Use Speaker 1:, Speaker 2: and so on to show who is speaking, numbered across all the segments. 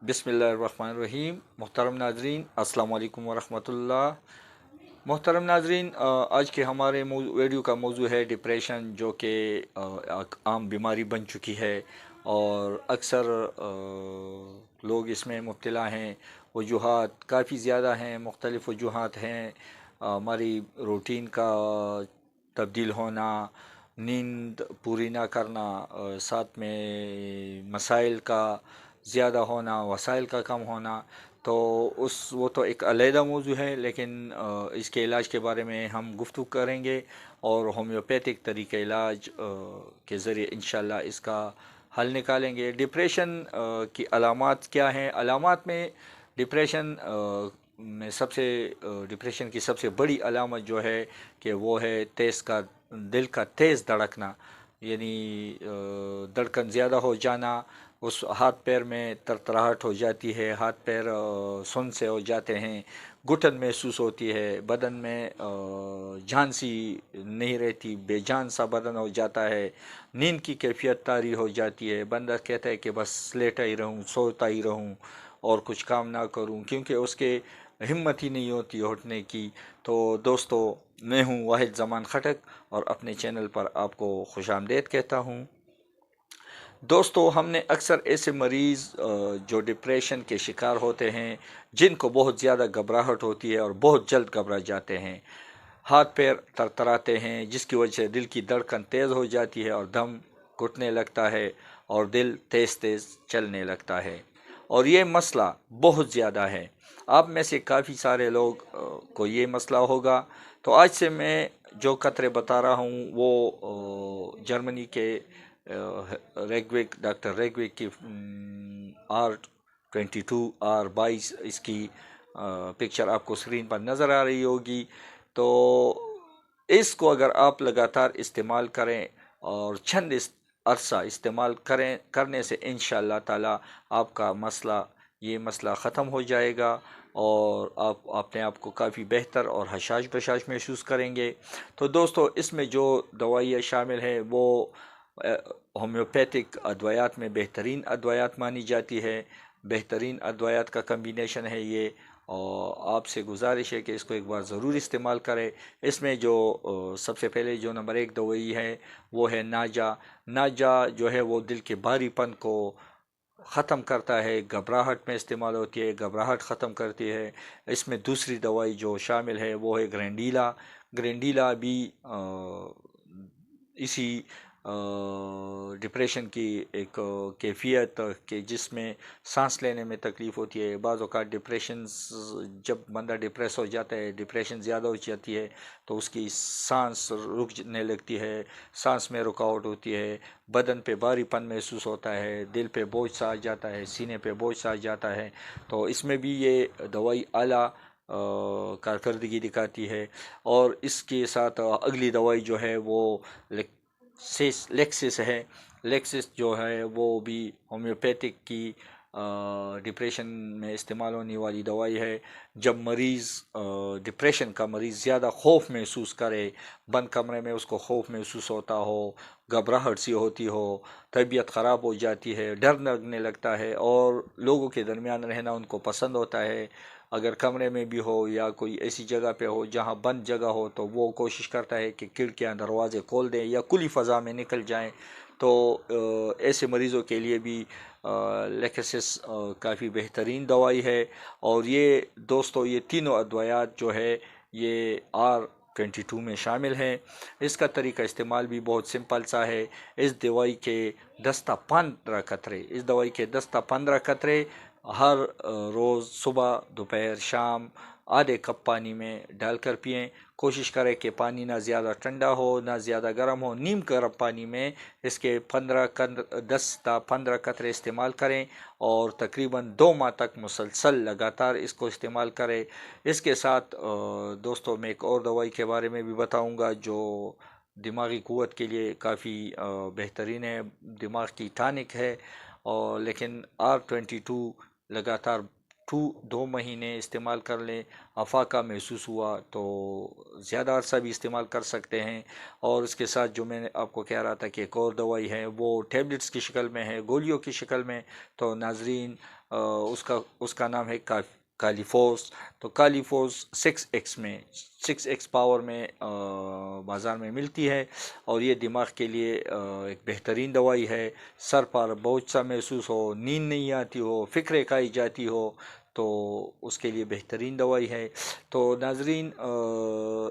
Speaker 1: बिस्मिल्लाहिर्रहमानिर्रहीम। मोहतरम नाजरीन, अस्सलाम वालेकुम वरहमतुल्लाह। मोहतरम नाजरीन, आज के हमारे वीडियो का मौजू है डिप्रेशन, जो कि एक आम बीमारी बन चुकी है और अक्सर लोग इसमें मुब्तला हैं। वजूहात काफ़ी ज़्यादा हैं, मुख्तलिफ़ वजूहात हैं। हमारी रूटीन का तब्दील होना, नींद पूरी ना करना, साथ में मसाइल का ज़्यादा होना, वसाइल का कम होना। तो वो तो एक अलहदा मौजू है, लेकिन इसके इलाज के बारे में हम गुफ्तगू करेंगे और होम्योपैथिक तरीक़े इलाज के ज़रिए इंशाल्लाह इसका हल निकालेंगे। डिप्रेशन की अलामात क्या हैं? अलामात में डिप्रेशन में सबसे डिप्रेशन की सबसे बड़ी अलामत जो है कि वो है दिल का तेज़ धड़कना, यानी धड़कन ज़्यादा हो जाना। उस हाथ पैर में तरतराहट हो जाती है, हाथ पैर सुन्न से हो जाते हैं, घुटन महसूस होती है, बदन में जान सी नहीं रहती, बेजान सा बदन हो जाता है, नींद की कैफियत तारी हो जाती है। बंदा कहता है कि बस लेटा ही रहूं, सोता ही रहूं और कुछ काम ना करूं, क्योंकि उसके हिम्मत ही नहीं होती उठने की। तो दोस्तों, मैं हूं वाहिद ज़मान खटक और अपने चैनल पर आपको खुशामदीद कहता हूं। दोस्तों, हमने अक्सर ऐसे मरीज़ जो डिप्रेशन के शिकार होते हैं, जिनको बहुत ज़्यादा घबराहट होती है और बहुत जल्द घबरा जाते हैं, हाथ पैर थरथराते हैं, जिसकी वजह से दिल की धड़कन तेज़ हो जाती है और दम घुटने लगता है और दिल तेज़ तेज़ चलने लगता है। और ये मसला बहुत ज़्यादा है। आप में से काफ़ी सारे लोग को ये मसला होगा। तो आज से मैं जो खतरे बता रहा हूँ वो जर्मनी के रेगविक, डॉक्टर रेगविक की R22 R22 इसकी पिक्चर आपको स्क्रीन पर नज़र आ रही होगी। तो इसको अगर आप लगातार इस्तेमाल करें और चंद अरसा इस्तेमाल करने से इंशाअल्लाह ताला आपका ये मसला ख़त्म हो जाएगा और आप अपने आप को काफ़ी बेहतर और हशाश बशाश महसूस करेंगे। तो दोस्तों, इसमें जो दवाइयाँ शामिल हैं वो होम्योपैथिक अद्वयात में बेहतरीन अद्वयात मानी जाती है। बेहतरीन अद्वयात का कम्बिनेशन है ये, और आपसे गुजारिश है कि इसको एक बार ज़रूर इस्तेमाल करें। इसमें जो सबसे पहले जो नंबर 1 दवाई है वो है नाजा। नाजा जो है वो दिल के भारीपन को ख़त्म करता है, घबराहट में इस्तेमाल होती है, घबराहट ख़त्म करती है। इसमें दूसरी दवाई जो शामिल है वो है ग्रेंडीला। ग्रेंडीला भी इसी डिप्रेशन की एक कैफियत के जिसमें सांस लेने में तकलीफ़ होती है। बाज़ औक़ात डिप्रेशन, जब बंदा डिप्रेस हो जाता है, डिप्रेशन ज़्यादा हो जाती है, तो उसकी सांस रुकने लगती है, सांस में रुकावट होती है, बदन पे भारीपन महसूस होता है, दिल पे बोझ सा आ जाता है, सीने पे बोझ सा आ जाता है। तो इसमें भी ये दवाई आला कारकर्दगी दिखाती है। और इसके साथ अगली दवाई जो है वो लेक्सिस है। लेक्सिस जो है वो भी होम्योपैथिक की डिप्रेशन में इस्तेमाल होने वाली दवाई है। जब मरीज़ डिप्रेशन का मरीज़ ज़्यादा खौफ महसूस करे, बंद कमरे में उसको खौफ महसूस होता हो, घबराहट सी होती हो, तबीयत ख़राब हो जाती है, डर लगने लगता है और लोगों के दरमियान रहना उनको पसंद होता है। अगर कमरे में भी हो या कोई ऐसी जगह पे हो जहाँ बंद जगह हो, तो वो कोशिश करता है कि खिड़कियाँ दरवाज़े खोल दें या खुली फ़ज़ा में निकल जाएं। तो ऐसे मरीज़ों के लिए भी लेक्सिस काफ़ी बेहतरीन दवाई है। और ये दोस्तों, ये तीनों अद्वयात जो है ये R22 में शामिल हैं। इसका तरीका इस्तेमाल भी बहुत सिंपल सा है। इस दवाई के 10 ता 15 कतरे हर रोज़ सुबह, दोपहर, शाम आधे कप पानी में डालकर पिएं। कोशिश करें कि पानी ना ज़्यादा ठंडा हो ना ज़्यादा गर्म हो, नीम गर्म पानी में इसके 10 ता 15 कतरे इस्तेमाल करें और तकरीबन 2 माह तक मुसलसल लगातार इसको इस्तेमाल करें। इसके साथ दोस्तों, मैं एक और दवाई के बारे में भी बताऊंगा जो दिमागी क़ुव्वत के लिए काफ़ी बेहतरीन है, दिमाग की टॉनिक है। और लेकिन R22 लगातार 2 महीने इस्तेमाल कर लें, अफाका महसूस हुआ तो ज़्यादा अरसा भी इस्तेमाल कर सकते हैं। और इसके साथ जो मैंने आपको कह रहा था कि एक और दवाई है वो टैबलेट्स की शक्ल में है, गोलियों की शक्ल में। तो नाजरीन, اس کا نام ہے کالیفوس. تو کالیفوس 6x میں 6x پاور میں بازار میں ملتی ہے، اور یہ دماغ کے لیے ایک بہترین دوائی ہے. سر پر بوجھ سا محسوس ہو، نیند نہیں آتی ہو، فکریں کھائی جاتی ہو، تو اس کے لیے بہترین دوائی ہے. تو ناظرین،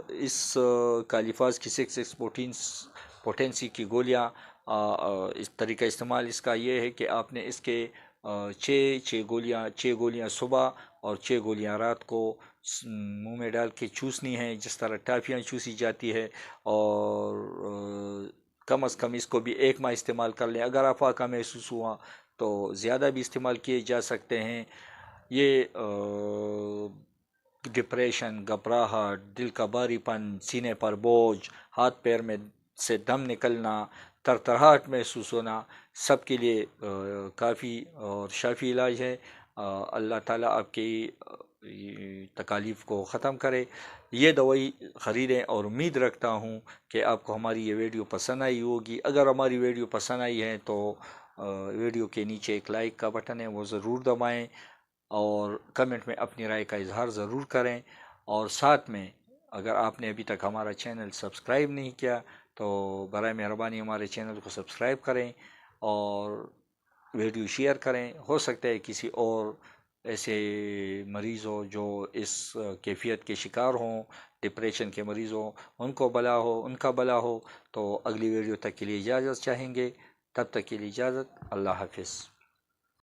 Speaker 1: اس کالیفاز کی 6x پوٹینسی کی گولیاں، اس طریقہ استعمال اس کا یہ ہے کہ آپ نے اس کے چھ گولیاں صبح اور 6 گولیاں رات کو منہ میں ڈال کے چوسنی ہیں، جس طرح ٹافیاں چوسی جاتی ہے. اور کم از کم اس کو بھی 1 ماہ استعمال کر لیں. اگر افاقہ محسوس ہوا تو زیادہ بھی استعمال کیے جا سکتے ہیں. یہ ڈپریشن، گھبراہٹ، دل کا باری پن، سینے پر بوجھ، ہاتھ پیر میں سے دم نکلنا، ترتراہٹ محسوس ہونا، سب کے لیے کافی اور شافی علاج ہے. اللہ تعالیٰ آپ کی تکالیف کو ختم کرے. یہ دوائی خریدیں، اور امید رکھتا ہوں کہ آپ کو ہماری یہ ویڈیو پسند آئی ہوگی. اگر ہماری ویڈیو پسند آئی ہے تو ویڈیو کے نیچے ایک لائک کا بٹن ہے، وہ ضرور دبائیں، اور کمنٹ میں اپنی رائے کا اظہار ضرور کریں. اور ساتھ میں اگر آپ نے ابھی تک ہمارا چینل سبسکرائب نہیں کیا تو برائے مہربانی ہمارے چینل کو سبسکرائب کریں اور ویڈیو شیئر کریں. ہو سکتا ہے کسی اور ایسے مریض ہو جو اس کیفیت کے شکار ہوں، ڈپریشن کے مریض ہوں، ان کا بلا ہو. تو اگلی ویڈیو تک کے لیے اجازت چاہیں گے. تب تک کے لیے اجازت. اللہ حافظ.